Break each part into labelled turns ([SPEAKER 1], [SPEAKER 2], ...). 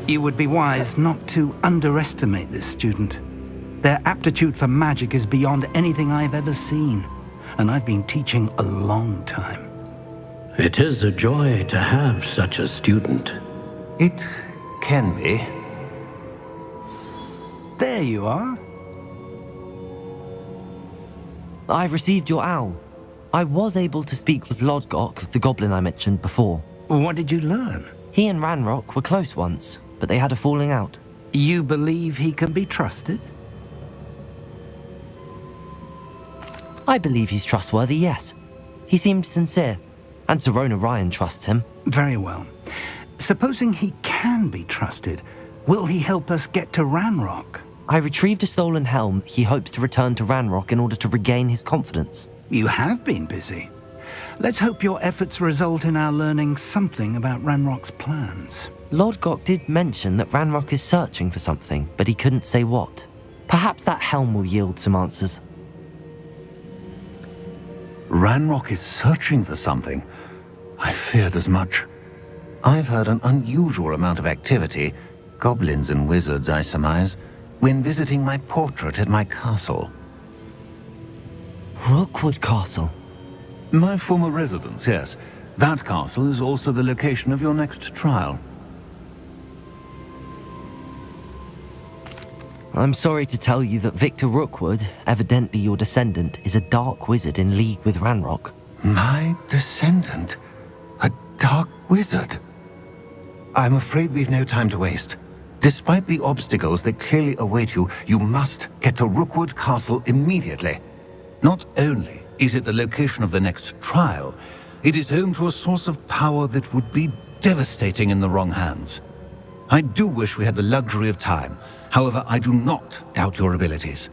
[SPEAKER 1] You would be wise not to underestimate this student. Their aptitude for magic is beyond anything I've ever seen, and I've been teaching a long time.
[SPEAKER 2] It is a joy to have such a student.
[SPEAKER 3] It can be.
[SPEAKER 1] There you are.
[SPEAKER 4] I received your owl. I was able to speak with Lodgok, the goblin I mentioned before.
[SPEAKER 1] What did you learn?
[SPEAKER 4] He and Ranrock were close once, but they had a falling out.
[SPEAKER 1] You believe he can be trusted?
[SPEAKER 4] I believe he's trustworthy, yes. He seemed sincere, and Serona Ryan trusts him.
[SPEAKER 1] Very well. Supposing he can be trusted, will he help us get to Ranrock?
[SPEAKER 4] I retrieved a stolen helm he hopes to return to Ranrock in order to regain his confidence.
[SPEAKER 1] You have been busy. Let's hope your efforts result in our learning something about Ranrock's plans.
[SPEAKER 4] Lodgok did mention that Ranrock is searching for something, but he couldn't say what. Perhaps that helm will yield some answers.
[SPEAKER 3] Ranrock is searching for something. I feared as much. I've heard an unusual amount of activity, goblins and wizards, I surmise, when visiting my portrait at my castle.
[SPEAKER 4] Rookwood Castle?
[SPEAKER 3] My former residence, yes. That castle is also the location of your next trial.
[SPEAKER 4] I'm sorry to tell you that Victor Rookwood, evidently your descendant, is a dark wizard in league with Ranrock.
[SPEAKER 3] My descendant? A dark wizard? I'm afraid we've no time to waste. Despite the obstacles that clearly await you, you must get to Rookwood Castle immediately. Not only is it the location of the next trial, it is home to a source of power that would be devastating in the wrong hands. I do wish we had the luxury of time. However, I do not doubt your abilities.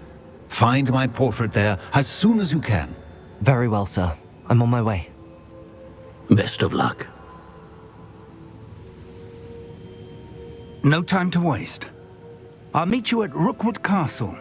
[SPEAKER 3] Find my portrait there as soon as you can.
[SPEAKER 4] Very well, sir. I'm on my way.
[SPEAKER 2] Best of luck.
[SPEAKER 1] No time to waste. I'll meet you at Rookwood Castle.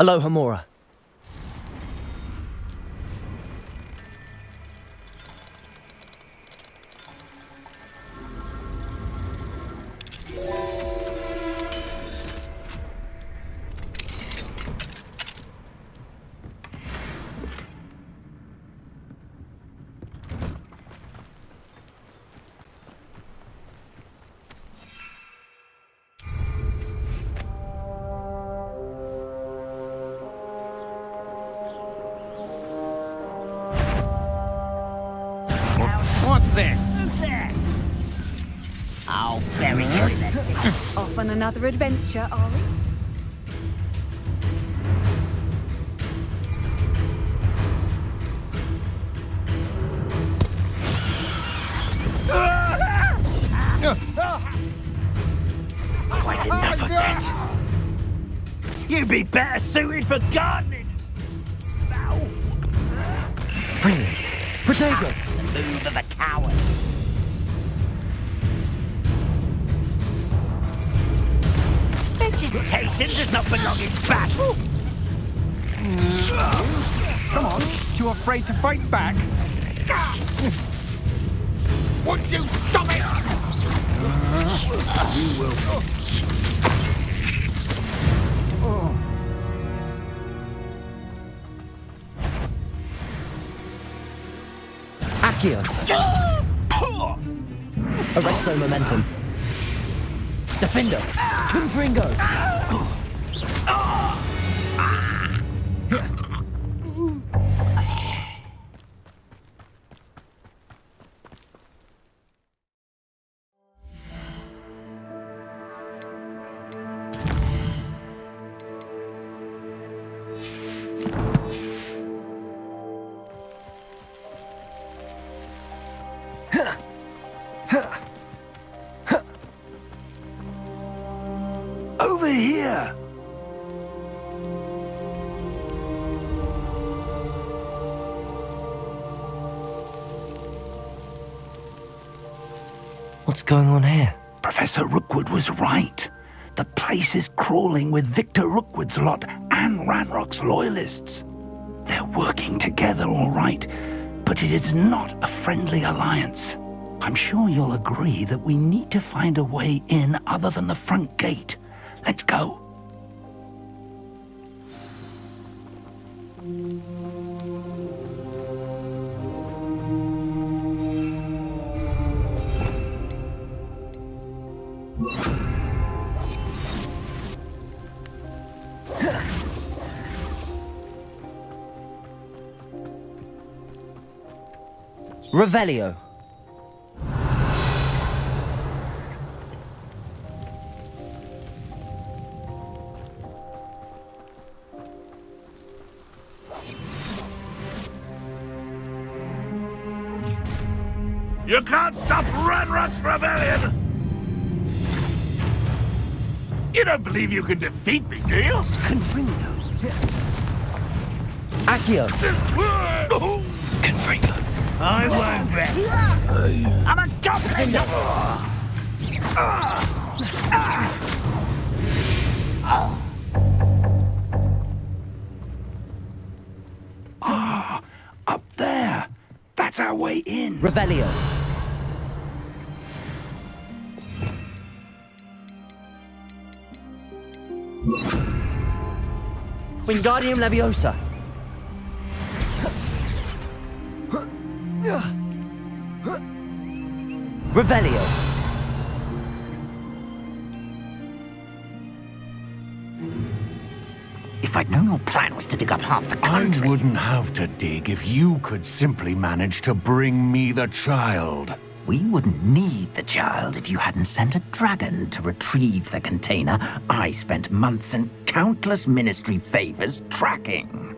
[SPEAKER 4] Aloha Mora.
[SPEAKER 5] What's this?
[SPEAKER 6] Oh, very good then.
[SPEAKER 7] Off on another adventure, are we?
[SPEAKER 6] Quite enough of that. You'd be better suited for gardening.
[SPEAKER 4] Brilliant. Protego!
[SPEAKER 6] The move of a coward. Vegetation does not belong in battle.
[SPEAKER 5] Come on, too afraid to fight back? Would you stop it? You will.
[SPEAKER 4] Accio! Arresto momentum. Defender! Confringo!
[SPEAKER 1] Over here!
[SPEAKER 4] What's going on here?
[SPEAKER 1] Professor Rookwood was right. The place is crawling with Victor Rookwood's lot and Ranrock's loyalists. They're working together, all right, but it is not a friendly alliance. I'm sure you'll agree that we need to find a way in other than the front gate. Let's go.
[SPEAKER 4] Revelio.
[SPEAKER 8] You can't stop Ranrock's rebellion! You don't believe you can defeat me, do you?
[SPEAKER 1] Confringo.
[SPEAKER 4] Accio.
[SPEAKER 1] Confringo.
[SPEAKER 6] I won't rest. I'm a goblin!
[SPEAKER 1] Up there. That's our way in.
[SPEAKER 4] Revelio. Wingardium Leviosa. Revelio.
[SPEAKER 6] If I'd known your plan was to dig up half the
[SPEAKER 3] I
[SPEAKER 6] country...
[SPEAKER 3] wouldn't have to dig if you could simply manage to bring me the child.
[SPEAKER 6] We wouldn't need the child if you hadn't sent a dragon to retrieve the container I spent months and countless ministry favors tracking.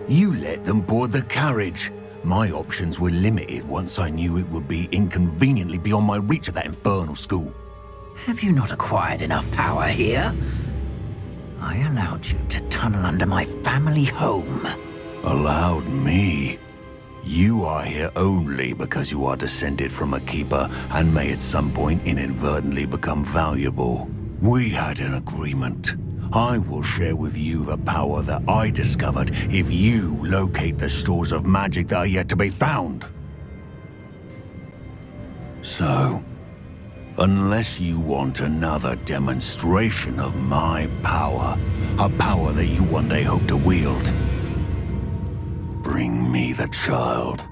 [SPEAKER 3] You let them board the carriage. My options were limited once I knew it would be inconveniently beyond my reach at that infernal school.
[SPEAKER 6] Have you not acquired enough power here? I allowed you to tunnel under my family home.
[SPEAKER 3] Allowed me? You are here only because you are descended from a keeper and may at some point inadvertently become valuable. We had an agreement.
[SPEAKER 9] I will share with you the power that I discovered if you locate the stores of magic that are yet to be found. So, unless you want another demonstration of my power, a power that you one day hope to wield, bring me the child.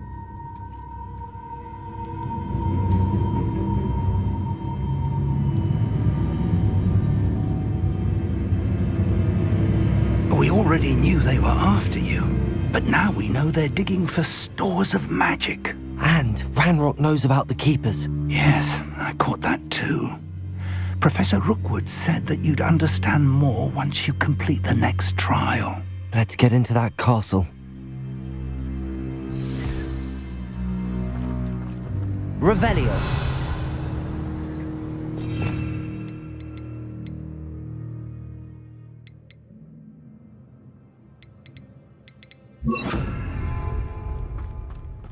[SPEAKER 1] We already knew they were after you, but now we know they're digging for stores of magic.
[SPEAKER 4] And Ranrock knows about the Keepers.
[SPEAKER 1] Yes, I caught that too. Professor Rookwood said that you'd understand more once you complete the next trial.
[SPEAKER 4] Let's get into that castle. Revelio.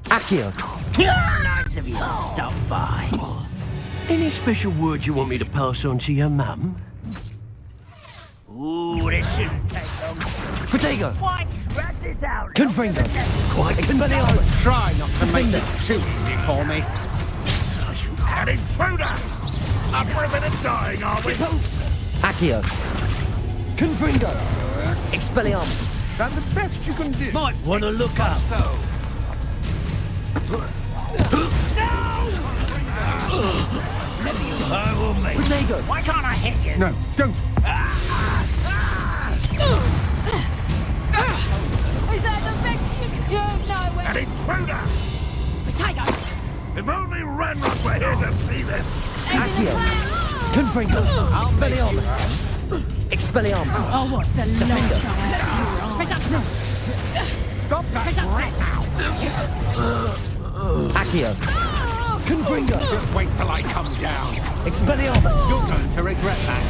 [SPEAKER 4] Accio.
[SPEAKER 10] Nice of you to stop by.
[SPEAKER 2] Any special words you want me to pass on to your mum?
[SPEAKER 10] Ooh, this shouldn't take long.
[SPEAKER 4] Protego.
[SPEAKER 10] What? Rat this out.
[SPEAKER 4] Confringo. Expelliarmus.
[SPEAKER 5] Try not to make this too easy for me.
[SPEAKER 8] An intruder! Up for a bit of dying, are we?
[SPEAKER 4] Accio. Confringo. Expelliarmus.
[SPEAKER 5] That's the best you can do.
[SPEAKER 2] Might want to look up.
[SPEAKER 5] So,
[SPEAKER 2] I will make
[SPEAKER 4] Protego.
[SPEAKER 10] Why can't I hit you?
[SPEAKER 5] no, don't.
[SPEAKER 7] Is that the best you can do? No,
[SPEAKER 8] An intruder!
[SPEAKER 7] potato.
[SPEAKER 8] If only Ranrock were here to see this!
[SPEAKER 4] Accio. Confringo. Expelliarmus. Expelliarmus.
[SPEAKER 7] Oh, what's the last time?
[SPEAKER 5] Stop that rat now.
[SPEAKER 4] Accio. Confringo.
[SPEAKER 5] Just wait till I come down.
[SPEAKER 4] Expelliarmus.
[SPEAKER 5] You're going to regret that.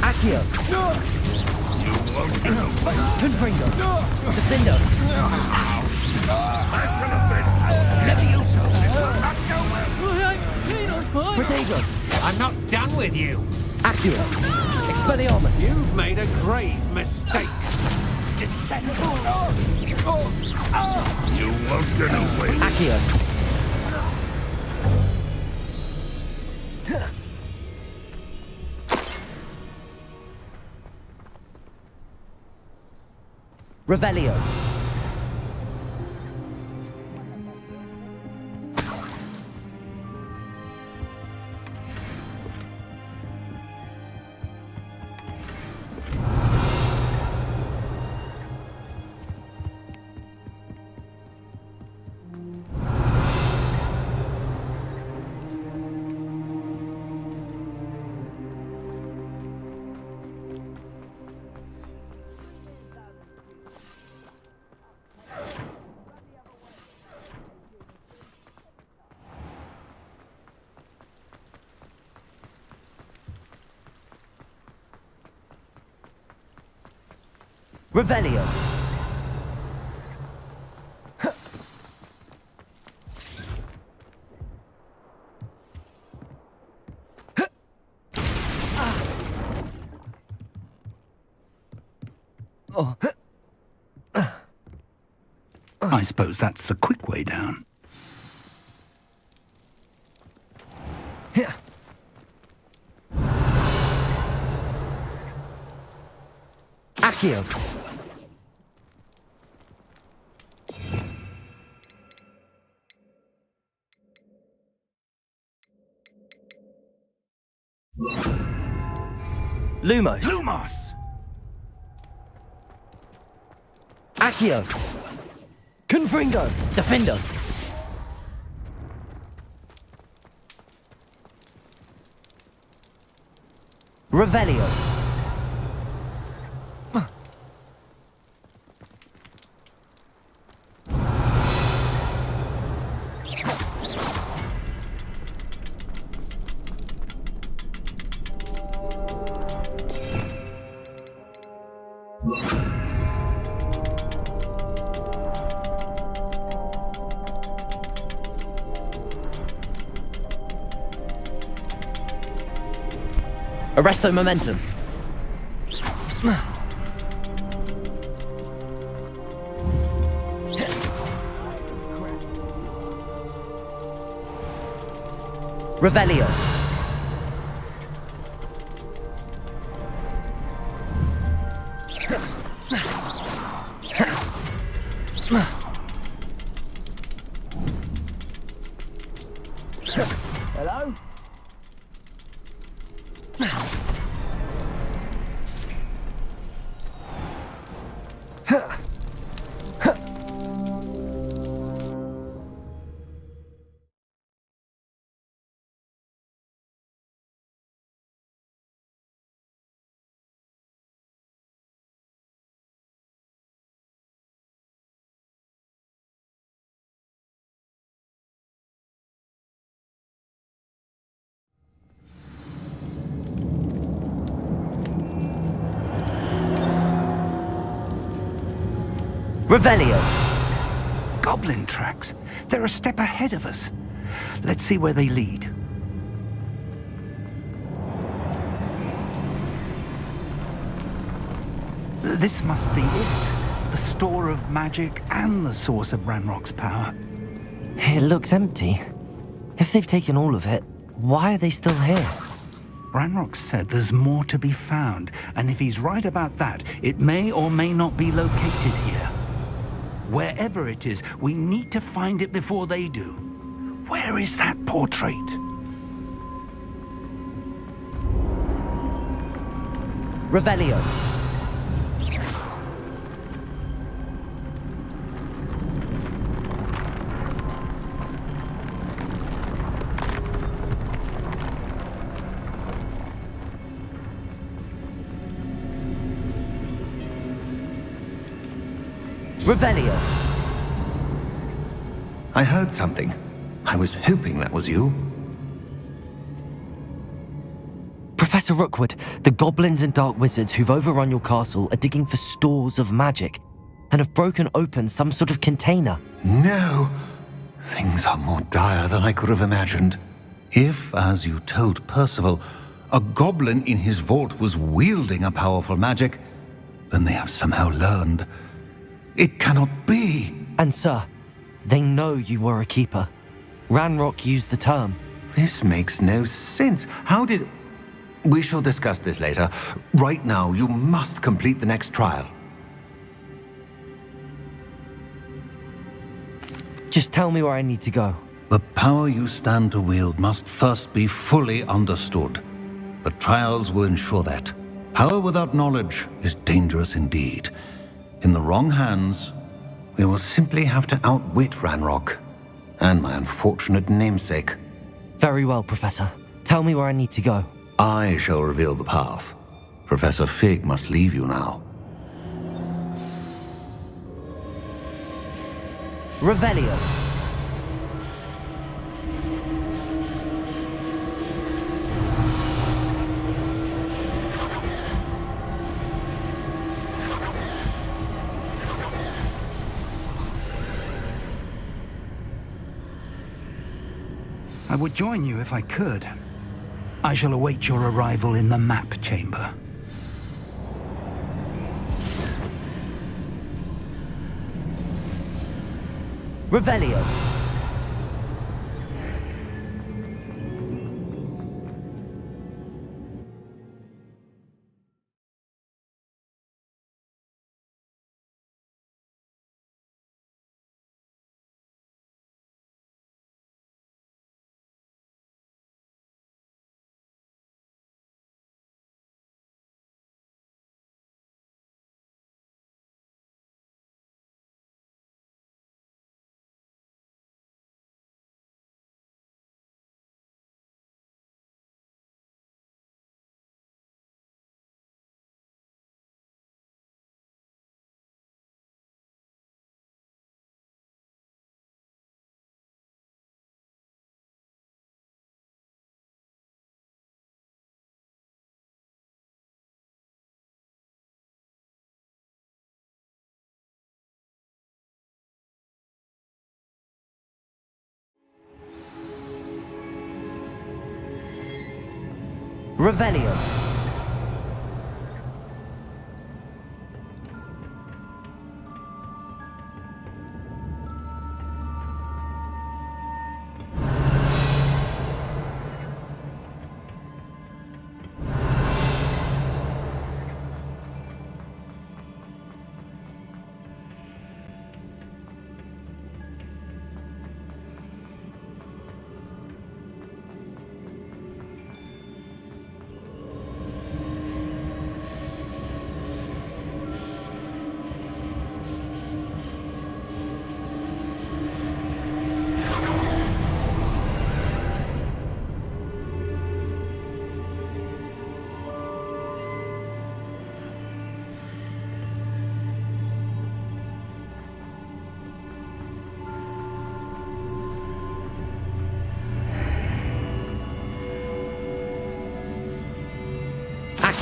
[SPEAKER 4] Accio.
[SPEAKER 8] You won't know.
[SPEAKER 4] Confringo. Defendo.
[SPEAKER 8] That should have been...
[SPEAKER 4] Levioso.
[SPEAKER 8] This will not go well.
[SPEAKER 4] Protego.
[SPEAKER 5] I'm not done with you.
[SPEAKER 4] Accio. Expelliarmus.
[SPEAKER 5] You've made a grave mistake.
[SPEAKER 8] You won't get away.
[SPEAKER 4] Accio. Revelio. Revelio.
[SPEAKER 1] I suppose that's the quick way down.
[SPEAKER 4] Accio. Lumos.
[SPEAKER 8] Lumos!
[SPEAKER 4] Accio. Confringo. Defendo. Revelio. Arresto momentum. Revelio.
[SPEAKER 10] Hello?
[SPEAKER 4] Revelio.
[SPEAKER 1] Goblin tracks. They're a step ahead of us. Let's see where they lead. This must be it. The store of magic and the source of Ranrock's power.
[SPEAKER 4] It looks empty. If they've taken all of it, why are they still here?
[SPEAKER 1] Ranrock said there's more to be found, and if he's right about that, it may or may not be located here. Wherever it is, we need to find it before they do. Where is that portrait?
[SPEAKER 4] Revelio. Revelio.
[SPEAKER 3] I heard something. I was hoping that was you.
[SPEAKER 4] Professor Rookwood, the goblins and dark wizards who've overrun your castle are digging for stores of magic and have broken open some sort of container.
[SPEAKER 3] No! Things are more dire than I could have imagined. If, as you told Percival, a goblin in his vault was wielding a powerful magic, then they have somehow learned. It cannot be!
[SPEAKER 4] And sir, they know you were a keeper. Ranrock used the term.
[SPEAKER 3] This makes no sense. How did... We shall discuss this later. Right now, you must complete the next trial.
[SPEAKER 4] Just tell me where I need to go.
[SPEAKER 3] The power you stand to wield must first be fully understood. The trials will ensure that. Power without knowledge is dangerous indeed. In the wrong hands, we will simply have to outwit Ranrock and my unfortunate namesake.
[SPEAKER 4] Very well, Professor. Tell me where I need to go.
[SPEAKER 3] I shall reveal the path. Professor Fig must leave you now.
[SPEAKER 4] Revelio.
[SPEAKER 1] I would join you if I could. I shall await your arrival in the map chamber.
[SPEAKER 4] Revelio. Revelio.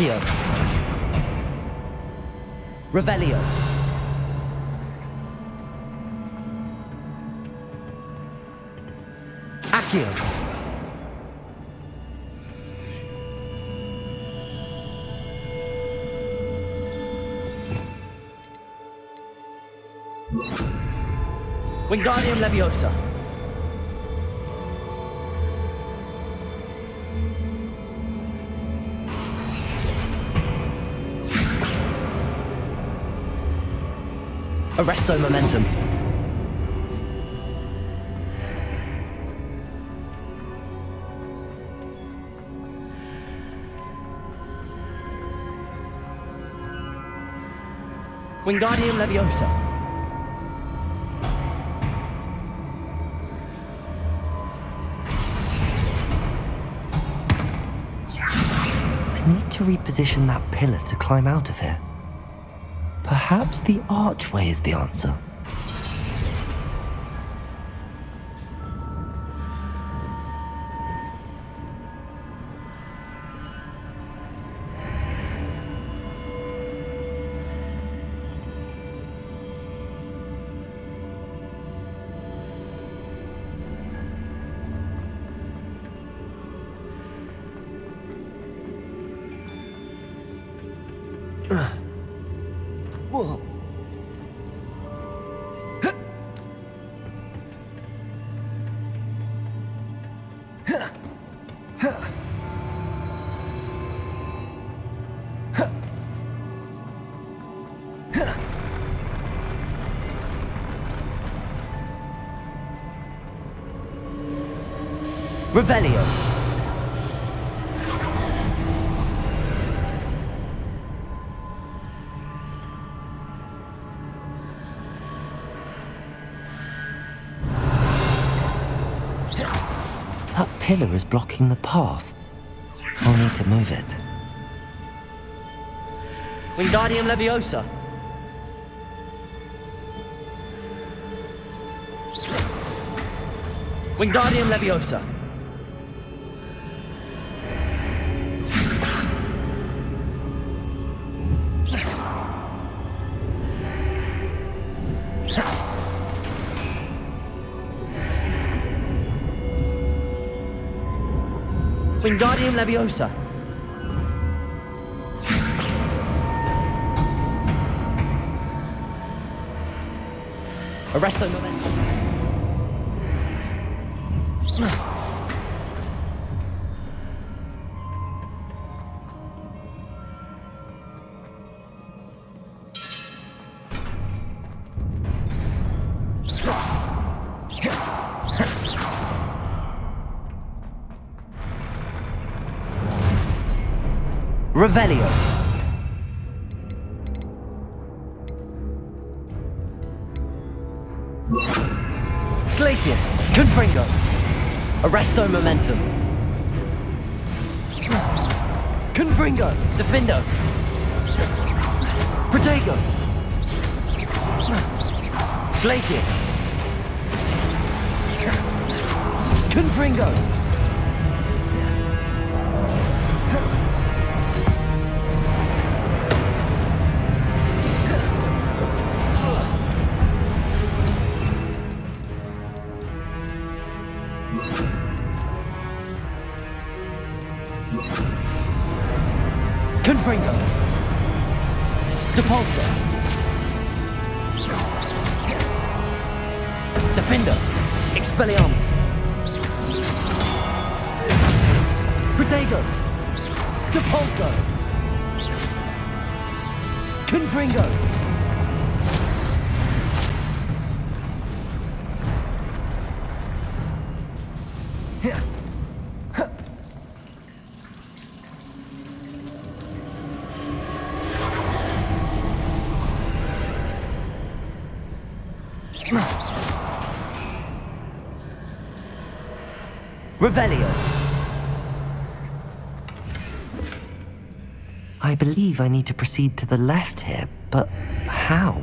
[SPEAKER 4] Accio. Revelio. Accio. Wingardium Leviosa. Arresto Momentum. Wingardium Leviosa. I need to reposition that pillar to climb out of here. Perhaps the archway is the answer. Whoa. Revelio. That pillar is blocking the path. I'll need to move it. Wingardium Leviosa. Wingardium Leviosa. Wingardium Leviosa. Arresto Momentum. Revelio. Glacius. Confringo. Arresto Momentum. Confringo. Defendo. Protego. Glacius. Confringo. Confringo. Depulso. Defender. Expelliarmus. Protego. Depulso. Confringo. Revelio. I believe I need to proceed to the left here, but how?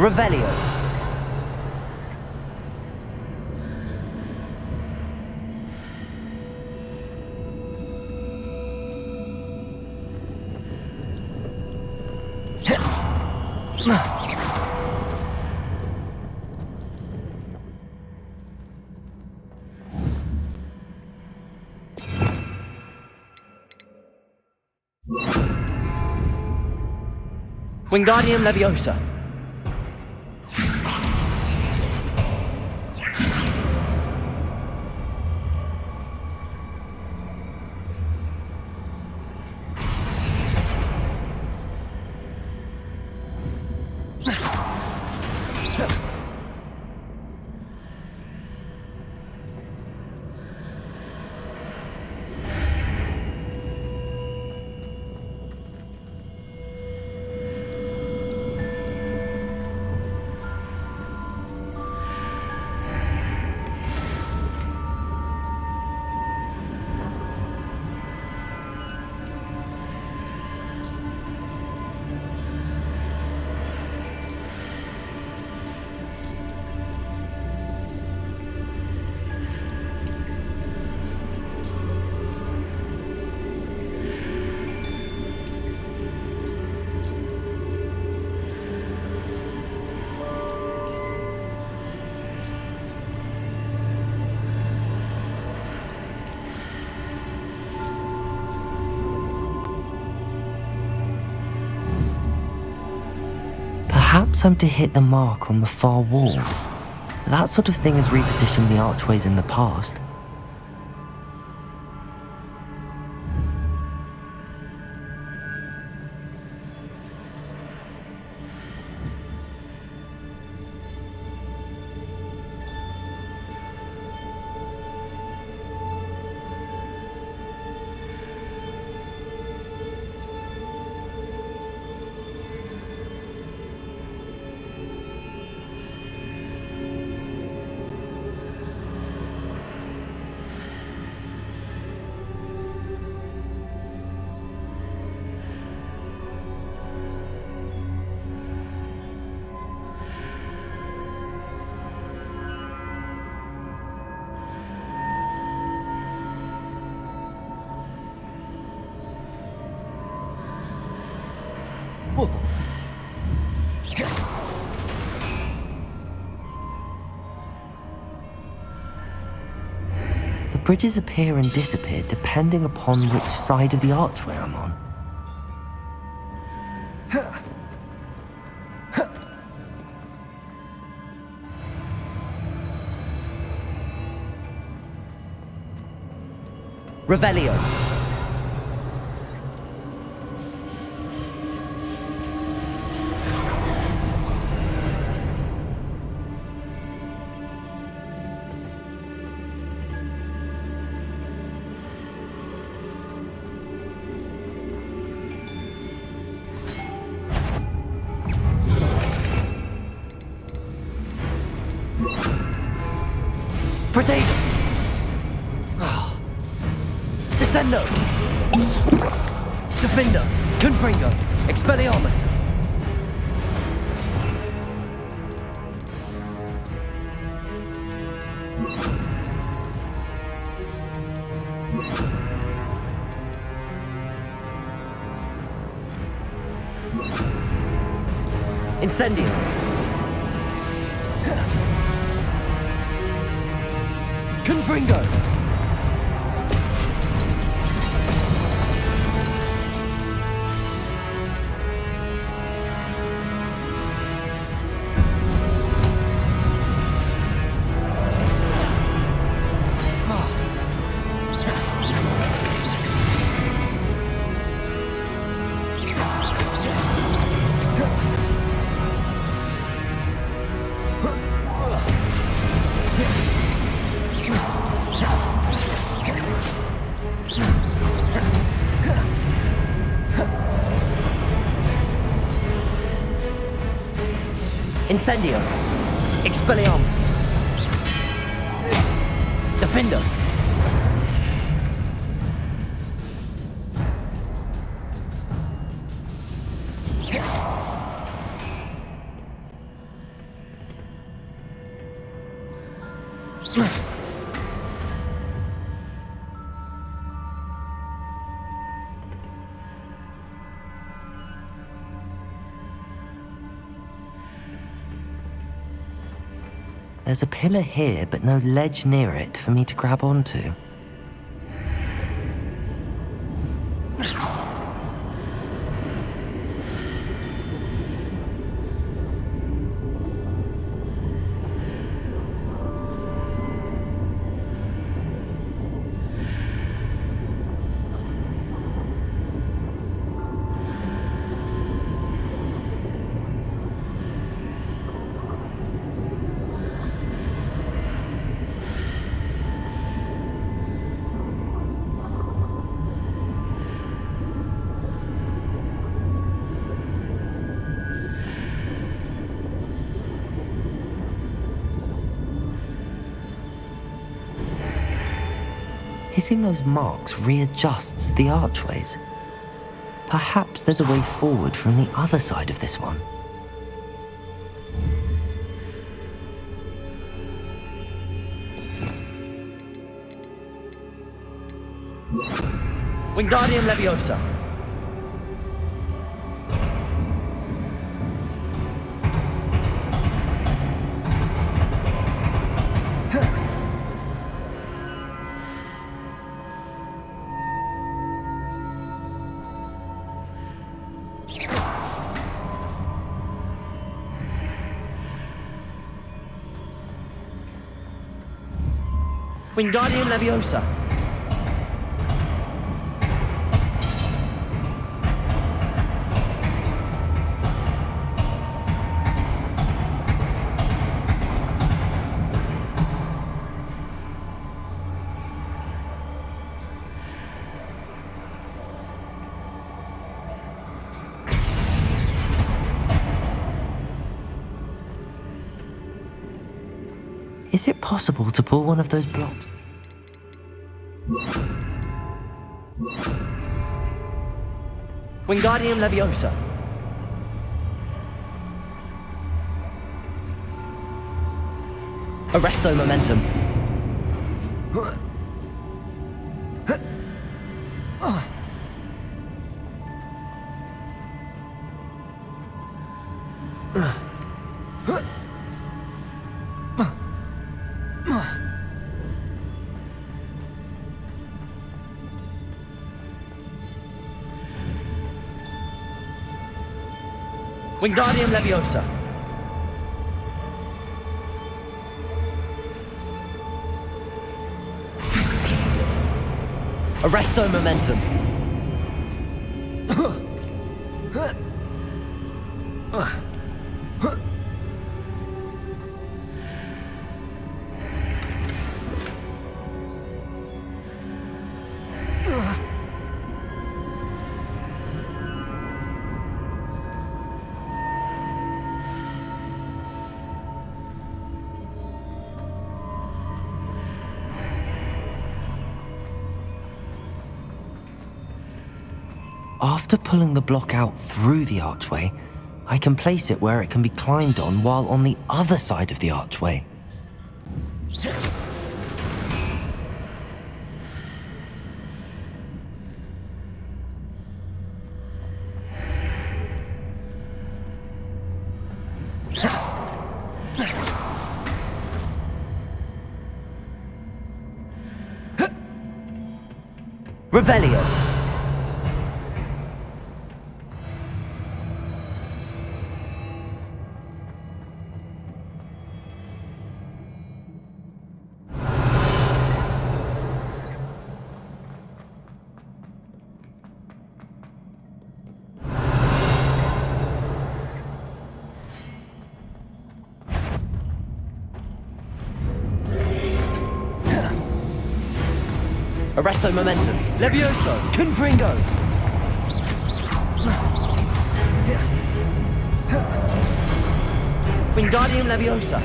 [SPEAKER 4] Revelio. Wingardium Leviosa. Perhaps I'm to hit the mark on the far wall. That sort of thing has repositioned the archways in the past. The bridges appear and disappear depending upon which side of the archway I'm on. Revelio. Potato! Descendo! Defender! Confringo! Expelliarmus! Incendio! Confringo! Incendio! Expelliarmus! Defender! There's a pillar here, but no ledge near it for me to grab onto. Hitting those marks readjusts the archways. Perhaps there's a way forward from the other side of this one. Wingardium Leviosa. Wingardium Leviosa. Is it possible to pull one of those blocks? Wingardium Leviosa. Arresto Momentum. Wingardium Leviosa. Arresto Momentum. After pulling the block out through the archway, I can place it where it can be climbed on while on the other side of the archway. Revelio. Arresto Momentum. Levioso. Confringo. Wingardium Leviosa.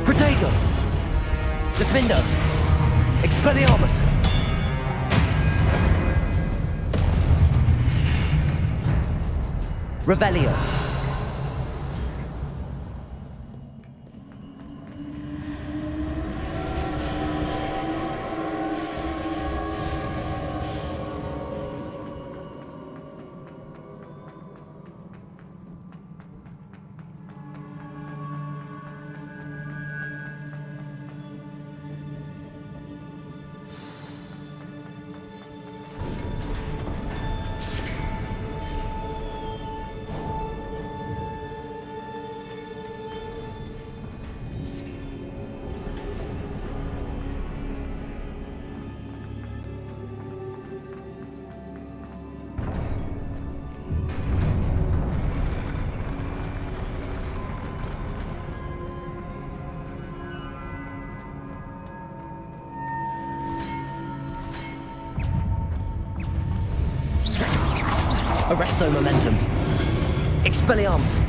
[SPEAKER 4] Protego. Defendo. Expelliarmus. Revelio. Arresto momentum. Expelliarmus.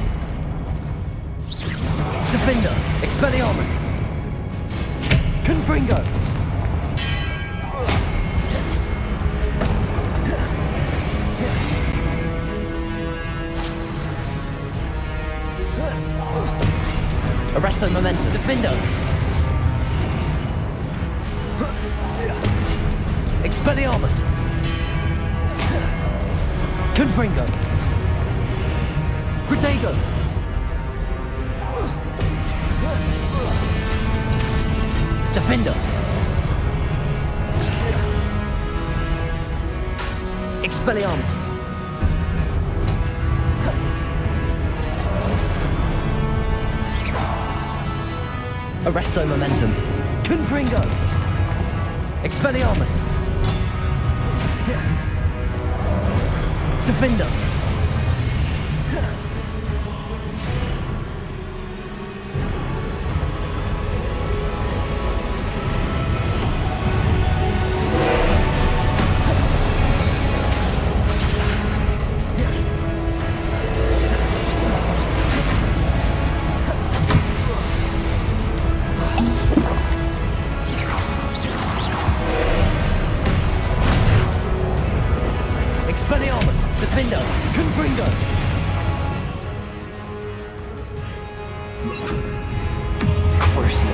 [SPEAKER 4] Defender. Expelliarmus. Confringo. Arresto momentum. Defender. Expelliarmus. Confringo. Protego. Defender. Expelliarmus. Arresto momentum. Confringo. Expelliarmus. Defender. Expelliarmus. Defender. Confringo. Crucial.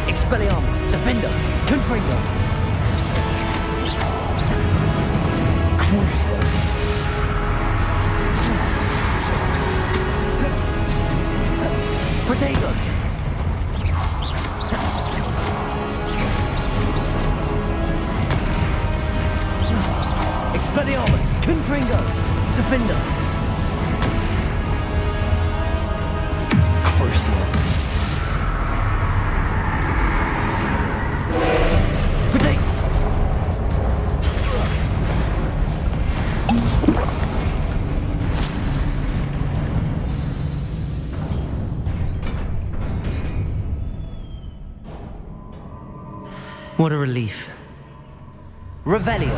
[SPEAKER 4] Expelliarmus. Defender. Confringo. Crucial. Protego. Expelliarmus. Confringo. Defender. Crucial. Protego. What a relief. Revelio.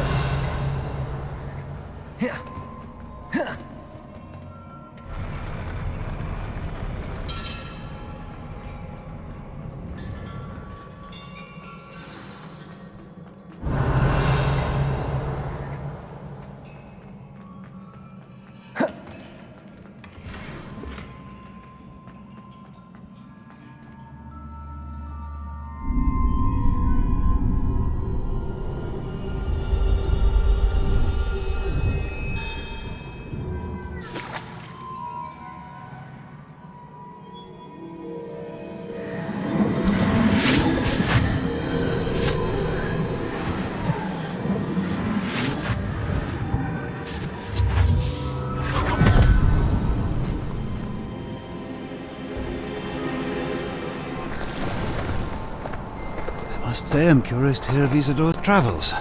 [SPEAKER 11] Must say I'm curious to hear of Isadora's travels.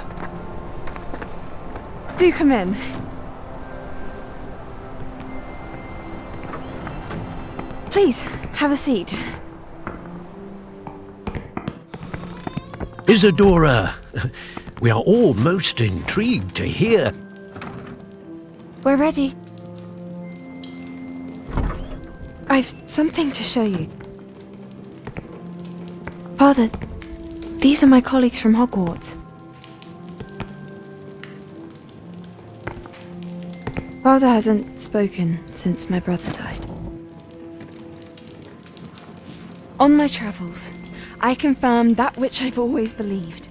[SPEAKER 12] Do come in. Please, have a seat.
[SPEAKER 2] Isadora, we are all most intrigued to hear.
[SPEAKER 12] We're ready. I've something to show you. Father, these are my colleagues from Hogwarts. Father hasn't spoken since my brother died. On my travels, I confirmed that which I've always believed.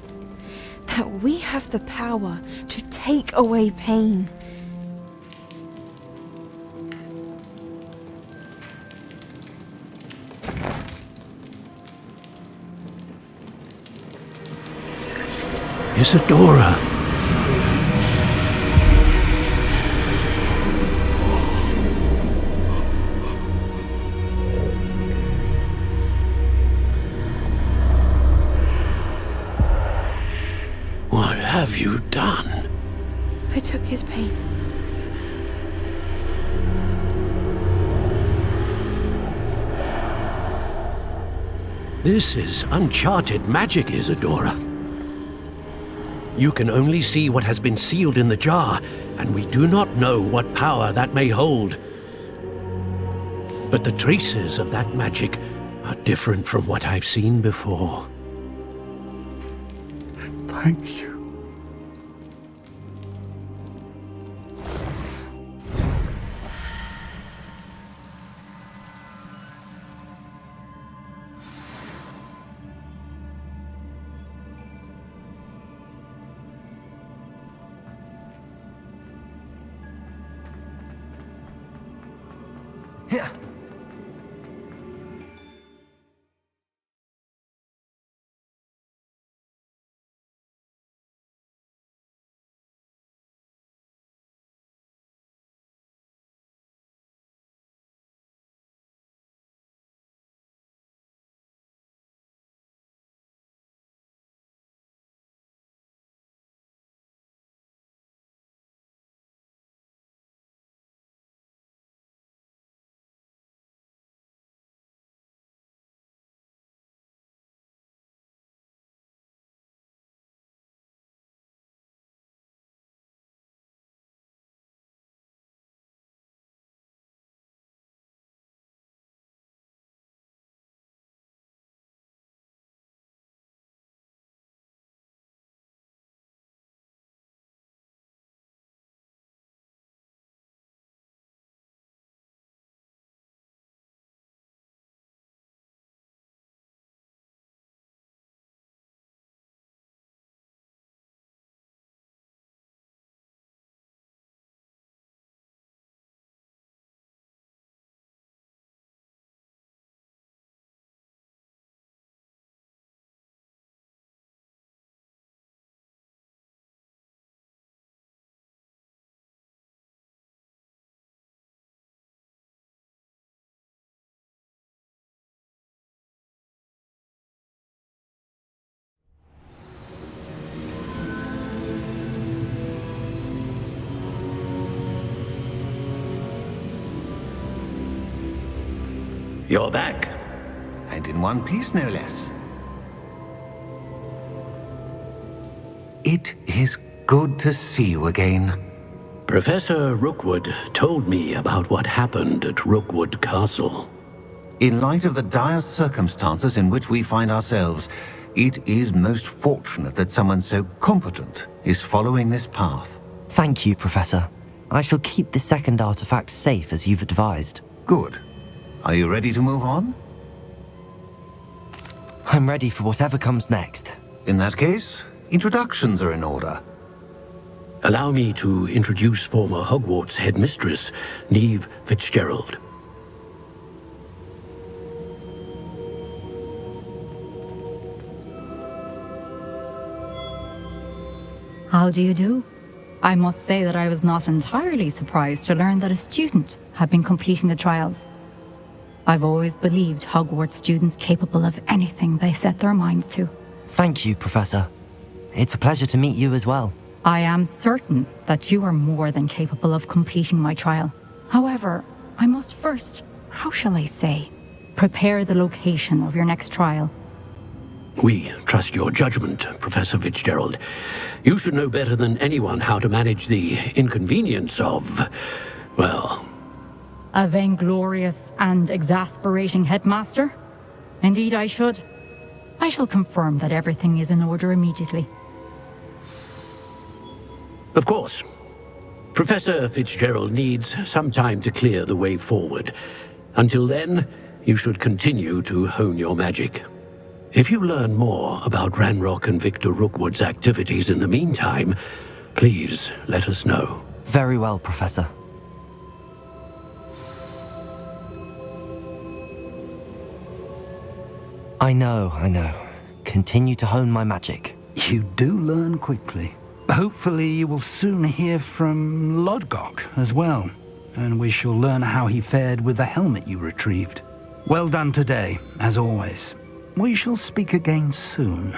[SPEAKER 12] That we have the power to take away pain.
[SPEAKER 2] Isadora. What have you done?
[SPEAKER 12] I took his pain.
[SPEAKER 2] This is uncharted magic, Isadora. You can only see what has been sealed in the jar, and we do not know what power that may hold. But the traces of that magic are different from what I've seen before.
[SPEAKER 8] Thank you.
[SPEAKER 2] You're back.
[SPEAKER 3] And in one piece, no less. It is good to see you again.
[SPEAKER 2] Professor Rookwood told me about what happened at Rookwood Castle.
[SPEAKER 3] In light of the dire circumstances in which we find ourselves, it is most fortunate that someone so competent is following this path.
[SPEAKER 4] Thank you, Professor. I shall keep the second artifact safe as you've advised.
[SPEAKER 3] Good. Are you ready to move on?
[SPEAKER 4] I'm ready for whatever comes next.
[SPEAKER 3] In that case, introductions are in order.
[SPEAKER 2] Allow me to introduce former Hogwarts headmistress, Neve Fitzgerald.
[SPEAKER 13] How do you do? I must say that I was not entirely surprised to learn that a student had been completing the trials. I've always believed Hogwarts students capable of anything they set their minds to.
[SPEAKER 4] Thank you, Professor. It's a pleasure to meet you as well.
[SPEAKER 13] I am certain that you are more than capable of completing my trial. However, I must first, how shall I say, prepare the location of your next trial.
[SPEAKER 2] We trust your judgment, Professor Fitzgerald. You should know better than anyone how to manage the inconvenience of, well,
[SPEAKER 13] A vainglorious and exasperating headmaster? Indeed I should. I shall confirm that everything is in order immediately.
[SPEAKER 2] Of course. Professor Fitzgerald needs some time to clear the way forward. Until then, you should continue to hone your magic. If you learn more about Ranrock and Victor Rookwood's activities in the meantime, please let us know.
[SPEAKER 4] Very well, Professor. I know. Continue to hone my magic.
[SPEAKER 1] You do learn quickly. Hopefully you will soon hear from Lodgok as well, and we shall learn how he fared with the helmet you retrieved. Well done today, as always. We shall speak again soon.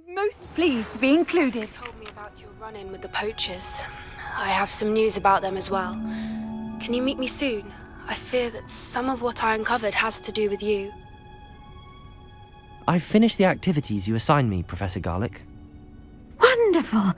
[SPEAKER 12] most pleased to be included.
[SPEAKER 14] Told me about your run-in with the poachers. I have some news about them as well. Can you meet me soon? I fear that some of what I uncovered has to do with you.
[SPEAKER 4] I've finished the activities you assigned me, Professor Garlick.
[SPEAKER 15] Wonderful!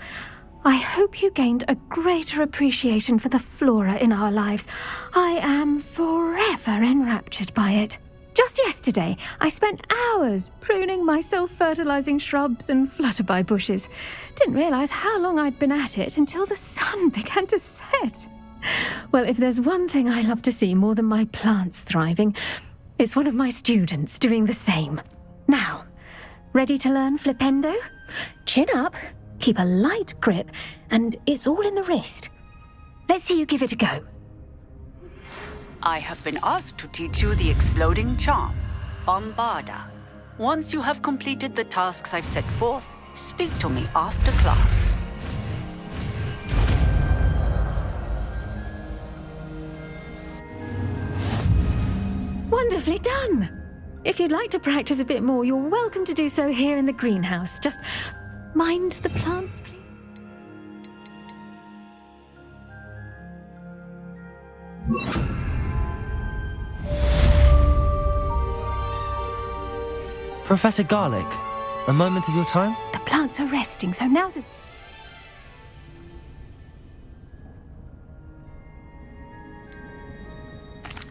[SPEAKER 15] I hope you gained a greater appreciation for the flora in our lives. I am forever enraptured by it. Just yesterday, I spent hours pruning my self-fertilizing shrubs and flutterby bushes. Didn't realize how long I'd been at it until the sun began to set. Well, if there's one thing I love to see more than my plants thriving, it's one of my students doing the same. Now, ready to learn Flipendo? Chin up, keep a light grip, and it's all in the wrist. Let's see you give it a go.
[SPEAKER 16] I have been asked to teach you the exploding charm, Bombarda. Once you have completed the tasks I've set forth, speak to me after class.
[SPEAKER 15] Wonderfully done! If you'd like to practice a bit more, you're welcome to do so here in the greenhouse. Just mind the plants, please.
[SPEAKER 4] Professor Garlick, a moment of your time?
[SPEAKER 15] The plants are resting, so now's...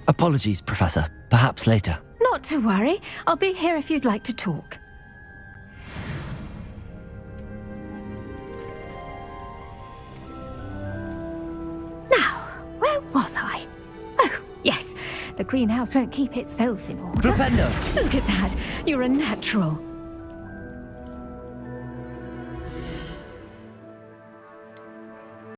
[SPEAKER 4] Apologies, Professor. Perhaps later.
[SPEAKER 15] Not to worry. I'll be here if you'd like to talk. Now, where was I? Oh, yes. The greenhouse won't keep itself in order.
[SPEAKER 4] Flipendo!
[SPEAKER 15] Look at that. You're a natural.